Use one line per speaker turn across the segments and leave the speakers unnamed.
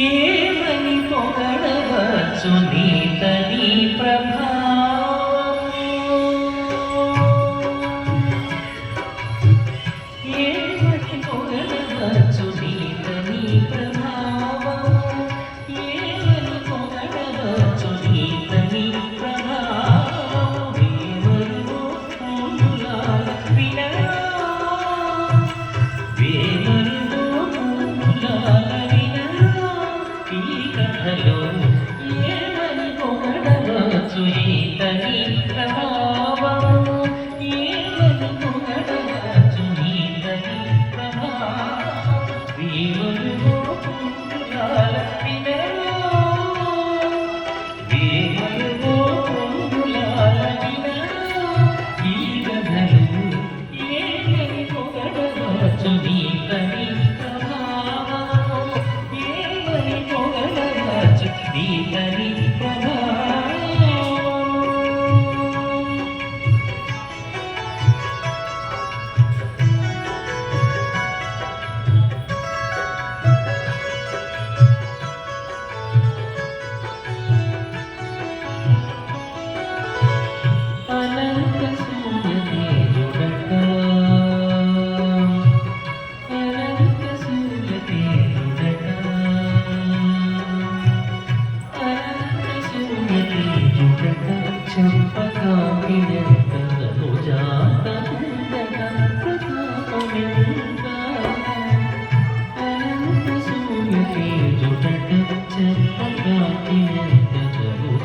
ఏమని పొగడవచ్చు నీతని ప్రభావం ఏమని పొగడవచ్చు నీతని ప్రభావం ఏమని పొగడవచ్చు నీతని ప్రభావం వేమరుగు పూలాల వినరా వేమరుగు పూలాల ఏమని పొగడవచ్చు ఈతని ప్రభావం ఏమని పొగడవచ్చు ఈతని ప్రభావం వేమరుగు పూలాల వినరా వేమరుగు పూలాల వినరా ఈ కథలు ఏమని పొగడవచ్చు ఈతని ప్రభావం ఏమని పొగడవచ్చు ఈతని ప్రభావం అనంత సూర్యతేజుడట అనంత సూర్యతేజుడట అనంత సూర్యతేజుడట చంపకామినంత జాతముందట ప్రతాపమెంత అనంత సూర్యతేజుడట చంపకామినంత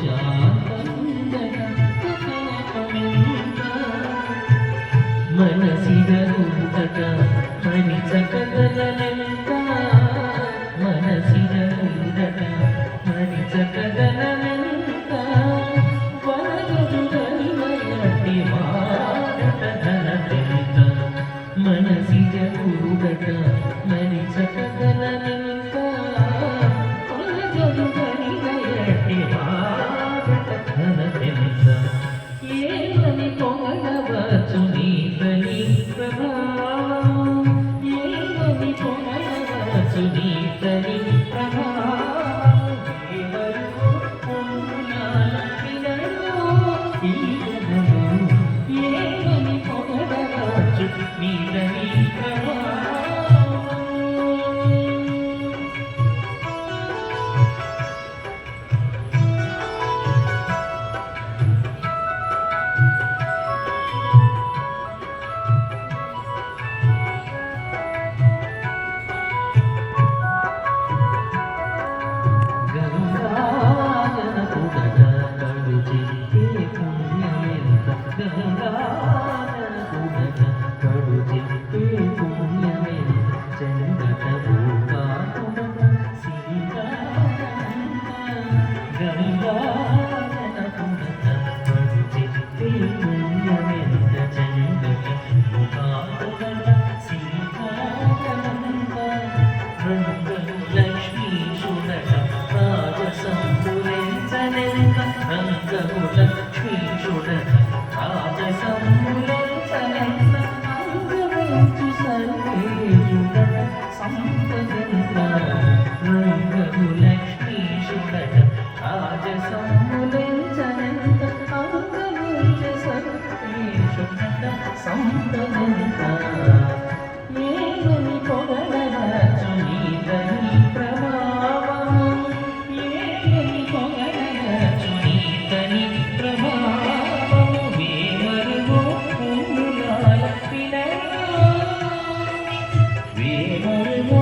జాతముందట మనసిరూదట మణిచకగలనంత మనసిరూదట మణిచకగలనంత వరదుగనివయటి మారట ధనదెంత మనసిరూదట మణిచకగలనంత వరదుగనివయటి మారట ధనదెంత ఏమని పొగడవచ్చు నీతని ప్రభావం ఏమని పొగడవచ్చు నీతని ప్రభావం వేమరుగు పూలాల వినరా ఈ కథలు ఏమని పొగడవచ్చు నీతని ప్రభావం గంగాజనపుడట కడుజిత్తే పుణ్యమెంత గంగాజనపుడట కడుజిత్తే పుణ్యమెంత చందట భూపాతుడట శ్రీకారంత గంగాజనపుడట కడుజిత్తే పుణ్యమెంత చందట భూపాతుడట శ్రీకారంత రంగలు లక్ష్మీశుడట రాజసంపులెంచనెంత రంగము లక్ష్మీశుడట రాజసంపులెంచనెంత అంగమెంచు సర్వేశుడట సంపదెంత రంగము లక్ష్మీశుడట రాజసంపులెంచనెంత అంగమెంచు సర్వేశుడట సంపదెంత ఏమని పొగడవచ్చు నీతని ప్రభావం ఏమని పొగడవచ్చు నీతని ప్రభావం వేమరుగు పూలాల వినరా వేమరుగు